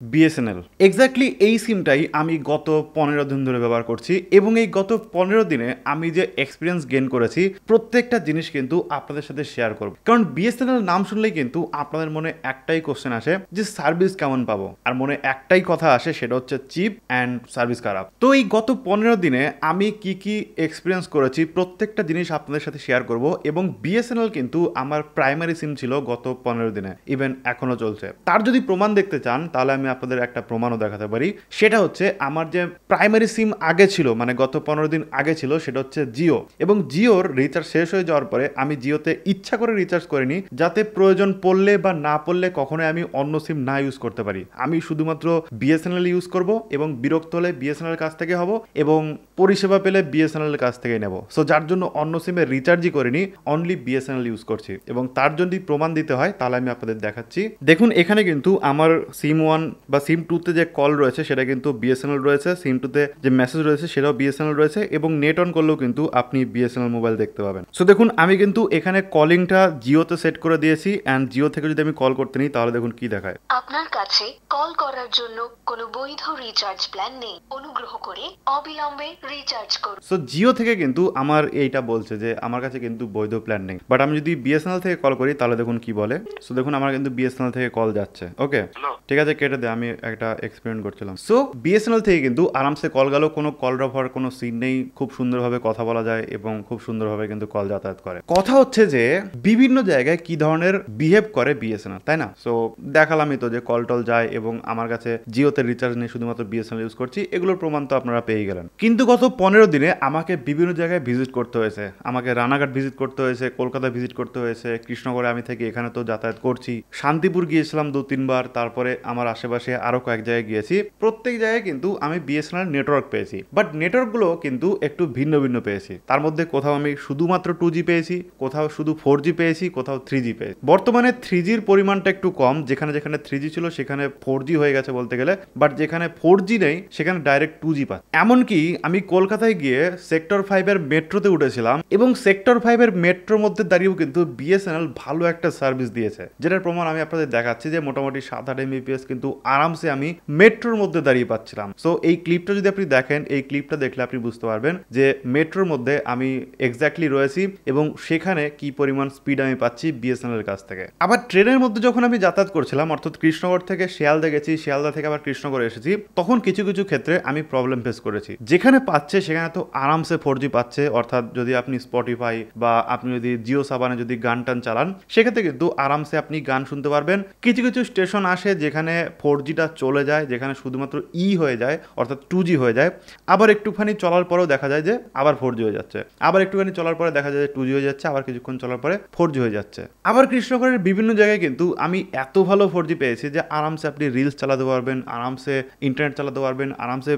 BSNL exactly এই সিমটাই আমি গত 15 দিন ধরে ব্যবহার করছি এবং এই গত 15 দিনে আমি যে এক্সপিরিয়েন্স গেইন করেছি প্রত্যেকটা জিনিস কিন্তু আপনাদের সাথে শেয়ার করব। কারণ বিএসএনএল নাম শুনলেই কিন্তু আপনাদের মনে একটাই কোশ্চেন আসে যে সার্ভিস কেমন পাবো, আর মনে একটাই কথা আসে, সেটা হচ্ছে চিপ অ্যান্ড সার্ভিস খারাপ। তো এই গত 15 দিনে আমি কি কি এক্সপিরিয়েন্স করেছি প্রত্যেকটা জিনিস আপনাদের সাথে শেয়ার করব। এবং বিএসএনএল কিন্তু আমার প্রাইমারি সিম ছিল গত 15 দিনে, ইভেন এখনো চলছে। তার যদি প্রমাণ দেখতে চান তাহলে আমি আপনাদের একটা প্রমাণও দেখাতে পারি। সেটা হচ্ছে আমার যে প্রাইমারি সিম আগে ছিল, মানে গত 15 দিন আগে ছিল, সেটা হচ্ছে জিও। এবং জিওর রিচার্জ শেষ হয়ে যাওয়ার পরে আমি জিওতে ইচ্ছা করে রিচার্জ করিনি, যাতে প্রয়োজন পড়লে বা না পড়লে কখনোই আমি অন্য সিম না ইউজ করতে পারি। আমি শুধুমাত্র বিএসএনএল ইউজ করব এবং বিরক্ত হলে বিএসএনএল কাছ থেকে হব এবং পরিষেবা পেলে বিএসএনএল কাছ থেকে নেব। সো যার জন্য অন্য সিমে রিচার্জই করিনি, অনলি বিএসএনএল ইউজ করছি। এবং তার যদি প্রমাণ দিতে হয় তাহলে আমি আপনাদের দেখাচ্ছি। দেখুন এখানে কিন্তু আমার সিম 1 বা সিম 2তে যে কল রয়েছে সেটা কিন্তু বিএসএনএল রয়েছে, সিম 2তে যে মেসেজ রয়েছে সেটাও বিএসএনএল রয়েছে, এবং নেট অন করলেও কিন্তু আপনি বিএসএনএল মোবাইল দেখতে পাবেন। সো দেখুন আমি কিন্তু এখানে কলিংটা জিওতে সেট করে দিয়েছি, অ্যান্ড জিও থেকে যদি আমি কল করতে নিই তাহলে দেখুন কি দেখায়। আপনার কাছে কল করার জন্য কোনো বৈধ রিচার্জ প্ল্যান নেই, অনুগ্রহ করে অবিলম্বে রিচার্জ করুন। সো জিও থেকে কিন্তু আমার এইটা বলছে যে আমার কাছে কিন্তু বৈধ প্ল্যান নেই। বাট আমি যদি বিএসএনএল থেকে কল করি তাহলে দেখুন কি বলে। সো দেখুন আমার কিন্তু বিএসএনএল থেকে কল যাচ্ছে। ওকে ঠিক আছে, কেটে দে, আমি একটা এক্সপেরিমেন্ট করছিলাম। সো বিএসএনএল থেকে কিন্তু আরামসে কল গেল, কোনো কল ড্রপ হওয়ার কোনো সিন নেই, খুব সুন্দরভাবে কথা বলা যায় এবং খুব সুন্দরভাবে কিন্তু কল যাতায়াত করে। কথা হচ্ছে যে বিভিন্ন জায়গায় কি ধরনের বিহেভ করে বিএসএনএল, তাই না? সো দেখালামই তো যে কল টল যায় এবং আমার কাছে জিওতে রিচার্জ নেই, শুধুমাত্র বিএসএনএল ইউজ করছি। এগুলোর প্রমাণ তো আপনারা পেয়ে গেলেন। কিন্তু গত 15 দিনে আমাকে বিভিন্ন জায়গায় ভিজিট করতে হয়েছে। আমাকে রানাঘাট ভিজিট করতে হয়েছে, কলকাতা ভিজিট করতে হয়েছে, কৃষ্ণগড়ে আমি থেকে এখানে তো যাতায়াত করছি, শান্তিপুর গিয়েছিলাম 2-3 বার, তারপরে আমার আশেপাশে আরো কয়েক জায়গায় গিয়েছি। প্রত্যেক জায়গায় কিন্তু আমি বিএসএনএল নেটওয়ার্ক পেয়েছি, বাট নেটওয়ার্কগুলো কিন্তু একটু ভিন্ন ভিন্ন পেয়েছি। তার মধ্যে কোথাও আমি শুধুমাত্র 2G পেয়েছি, কোথাও শুধু 4G পেয়েছি, কোথাও 3G পেয়েছি। বর্তমানে 3Gর পরিমাণটা একটু কম, যেখানে যেখানে 3G ছিল সেখানে 4G হয়ে গেছে বলতে গেলে, বাট যেখানে 4G নেই সেখানে ডাইরেক্ট 2G পাচ্ছে। এমনকি আমি কলকাতায় গিয়ে সেক্টর 5-এর মেট্রোতে উঠেছিলাম এবং সেক্টর 5-এর মেট্রোর মধ্যে দাঁড়িয়েও কিন্তু বিএসএনএল ভালো একটা সার্ভিস দিয়েছে, যেটার প্রমাণ আমি আপনাদের দেখাচ্ছি যে মোটামুটি 7-8 MBPS কিন্তু আরামসে আমি মেট্রোর মধ্যে দাঁড়িয়ে পাচ্ছিলাম। সো এই ক্লিপটা যদি আপনি দেখেন, এই ক্লিপটা দেখলে আপনি বুঝতে পারবেন যে মেট্রোর মধ্যে আমি এক্স্যাক্টলি রয়েছি এবং সেখানে কি পরিমাণ স্পিড আমি পাচ্ছি বিএসএনএল এর কাছ থেকে। আবার ট্রেনের মধ্যে যখন আমি যাতায়াত করছিলাম, অর্থাৎ কৃষ্ণগড় থেকে শিয়ালদা গেছি, শিয়ালদা থেকে আবার কৃষ্ণগড়ে এসেছি, তখন কিছু কিছু ক্ষেত্রে আমি প্রবলেম ফেস করেছি। যেখানে পাচ্ছে সেখানে তো আরামসে 4G পাচ্ছে, অর্থাৎ যদি আপনি স্পটিফাই বা আপনি যদি জিও সাবানে যদি গান টান চালান সেক্ষেত্রে কিন্তু আরামসে আপনি গান শুনতে পারবেন। কিছু কিছু স্টেশন আসে যেখানে 4Gটা চলে যায়, যেখানে শুধুমাত্র হয়ে যায়, অর্থাৎ 2G হয়ে যায়। আবার একটুখানি চলার পরেও দেখা যায় যে আবার 4G হয়ে যাচ্ছে, আবার একটুখানি চলার পরে দেখা যায় যে 2G হয়ে যাচ্ছে, আবার কিছুক্ষণ চলার পরে 4G হয়ে যাচ্ছে। আবার কৃষ্ণগড়ের বিভিন্ন জায়গায় কিন্তু আমি এত ভালো 4G পেয়েছি যে আরামসে আপনি রিলস চালাতে পারবেন, আরামসে ইন্টারনেট চালাতে পারবেন, আরামসে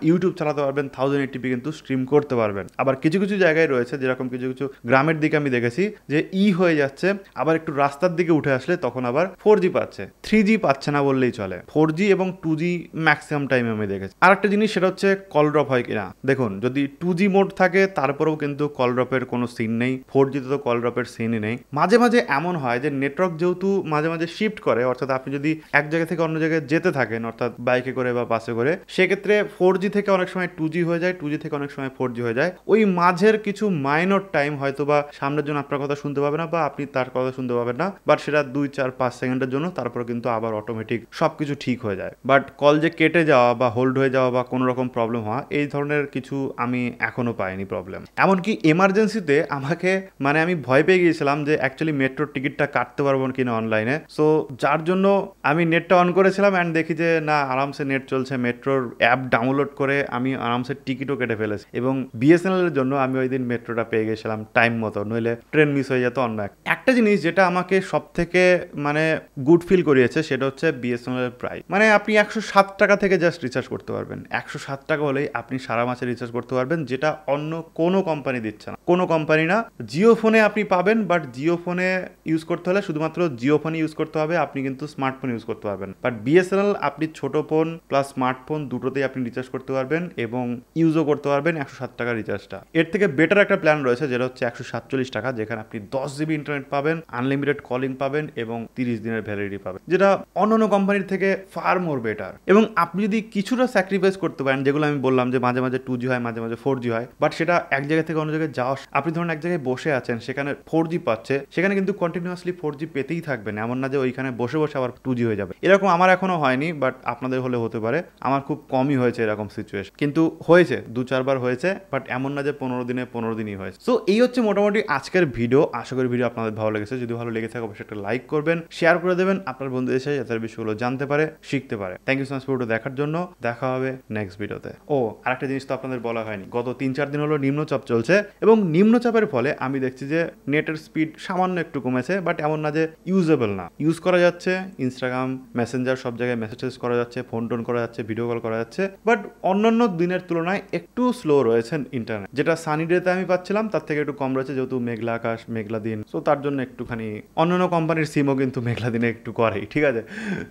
ইউটিউব চালাতে পারবেন, 1080p কিন্তু স্ট্রিম করতে পারবেন। আবার কিছু কিছু জায়গায় রয়েছে, যেরকম কিছু কিছু গ্রামের দিকে আমি দেখেছি যে হয়ে যাচ্ছে, আবার একটু রাস্তার দিকে উঠে আসলে তখন আবার 4G পাচ্ছে, 3G পাচ্ছে না বললেই চলে। 4G এবং 2G ম্যাক্সিমাম টাইমে আমি দেখেছি। আর একটা জিনিস সেটা হচ্ছে কল ড্রপ হয় কিনা। দেখুন যদি 2G মোড থাকে তারপরেও কিন্তু কল ড্রপের কোনো সিন নেই, 4G তে তো কল ড্রপের সিনই নেই। মাঝে মাঝে এমন হয় যে নেটওয়ার্ক যেহেতু মাঝে মাঝে শিফট করে, অর্থাৎ আপনি যদি এক জায়গা থেকে অন্য জায়গায় যেতে থাকেন, অর্থাৎ বাইকে করে বা বাসে করে, সেক্ষেত্রে 4G থেকে অনেক সময় 2G হয়ে যায়, 2G থেকে অনেক সময় 4G হয়ে যায়। ওই মাঝের কিছু মাইনর টাইম হয়তো বা সামনের জন্য আপনার কথা শুনতে পাবে না বা আপনি তার কথা শুনতে পাবেন না, বাট সেটা 2-4-5 সেকেন্ডের জন্য, তারপর কিন্তু আবার অটোমেটিক সবকিছু ঠিক হয়ে যায়। বাট কল যে কেটে যাওয়া বা হোল্ড হয়ে যাওয়া বা কোনো রকম প্রবলেম হওয়া, এই ধরনের কিছু আমি এখনো পাইনি প্রবলেম। এমনকি এমার্জেন্সিতে আমাকে মানে আমি ভয় পেয়ে গিয়েছিলাম যে অ্যাকচুয়ালি মেট্রোর টিকিটটা কাটতে পারবো কিনা অনলাইনে। সো যার জন্য আমি নেটটা অন করেছিলাম অ্যান্ড দেখি যে না, আরামসে নেট চলছে, মেট্রোর অ্যাপ ডাউনলোড করে আমি আরামসে টিকিটও কেটে ফেলেছি। এবং বিএসএনএল এর জন্য আমি ওই দিন মেট্রোটা পেয়ে গেছিলাম টাইম মতো, নইলে ট্রেন মিস হয়ে যেত অন্য একটা জিনিস যেটা আমাকে সব থেকে মানে গুড ফিল করিয়েছে সেটা হচ্ছে বিএসএনএল এর প্রাইস। মানে আপনি 107 টাকা থেকে জাস্ট রিচার্জ করতে পারবেন। 107 টাকা হলেই আপনি সারা মাসে রিচার্জ করতে পারবেন, যেটা অন্য কোনো কোম্পানি দিচ্ছে না, কোনো কোম্পানি না। জিও ফোনে আপনি পাবেন, বাট জিও ফোনে ইউজ করতে হলে শুধুমাত্র জিও ফোন ইউজ করতে হবে, আপনি কিন্তু স্মার্টফোন ইউজ করতে পারবেন। বাট বিএসএনএল আপনি ছোট ফোন প্লাস স্মার্টফোন দুটোতেই আপনি রিচার্জ করতে পারবেন এবং ইউজও করতে পারবেন 107 টাকা রিচার্জটা। এর থেকে বেটার একটা প্ল্যান রয়েছে যেটা হচ্ছে 147 টাকা, যেখানে আপনি 10 GB ইন্টারনেট পাবেন, আনলিমিটেড কলিং পাবেন এবং 30 দিনের ভ্যালিডিটি পাবেন, যেটা অন্য কোম্পানির থেকে ফার মোর বেটার। এবং আপনি যদি কিছুটা স্যাক্রিফাইস করতে পারেন, যেগুলো আমি বললাম যে মাঝে মাঝে 2G হয়, মাঝে মাঝে 4G হয়, বাট সেটা এক জায়গা থেকে অন্য জায়গায় যাওয়া, আপনি ধরুন এক জায়গায় বসে আছেন, সেখানে 4G পাচ্ছে, সেখানে কিন্তু কন্টিনিউয়াসলি 4G পেতেই থাকবেন, এমন না যে ওইখানে বসে বসে আবার 2G হয়ে যাবে। এরকম আমার এখনো হয়নি, বাট আপনাদের হলে হতে পারে। আমার খুব কমই হয়েছে এরকম সিচুয়েশন, কিন্তু হয়েছে 2-4 বার হয়েছে, বাট এমন না যে 15 দিনই হয়েছে। সো এই হচ্ছে মোটামুটি আজকের ভিডিও। আশা করি ভিডিও আপনাদের ভালো লেগেছে। যদি ভালো লেগে থাকে অবশ্যই একটা লাইক করবেন, শেয়ার করে দেবেন আপনার বন্ধুদের সাথে, যাতে বিষয়গুলো জানতে পারে, শিখতে পারে। থ্যাংক ইউ সো মাচ ভিডিওটা দেখার জন্য। দেখা হবে নেক্সট ভিডিওতে। ও আরেকটা জিনিস তো আপনাদের বলা হয়নি, গত 3-4 দিন হলো নিম্নচাপ চলছে, এবং নিম্নচাপের ফলে আমি দেখছি যে নেটের স্পিড সামান্য একটু কমেছে, বাট এমন না যে ইউজেবল না, ইউজ করা যাচ্ছে। ইনস্টাগ্রাম, মেসেঞ্জার, সব জায়গায় মেসেজ করা যাচ্ছে, ফোন টোন করা যাচ্ছে, ভিডিও কল করা যাচ্ছে, বাট অন্যান্য দিনের তুলনায় একটু স্লো রয়েছে ইন্টারনেট। যেটা সানি ডেতে আমি পাচ্ছিলাম তার থেকে একটু কম রয়েছে, যেহেতু মেঘলা আকাশ, মেঘলা দিন, সো তার জন্য একটুখানি অন্যান্য কোম্পানির সিমও কিন্তু মেঘলা দিনে একটু করেই, ঠিক আছে।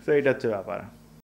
সো এটা হচ্ছে ব্যাপার।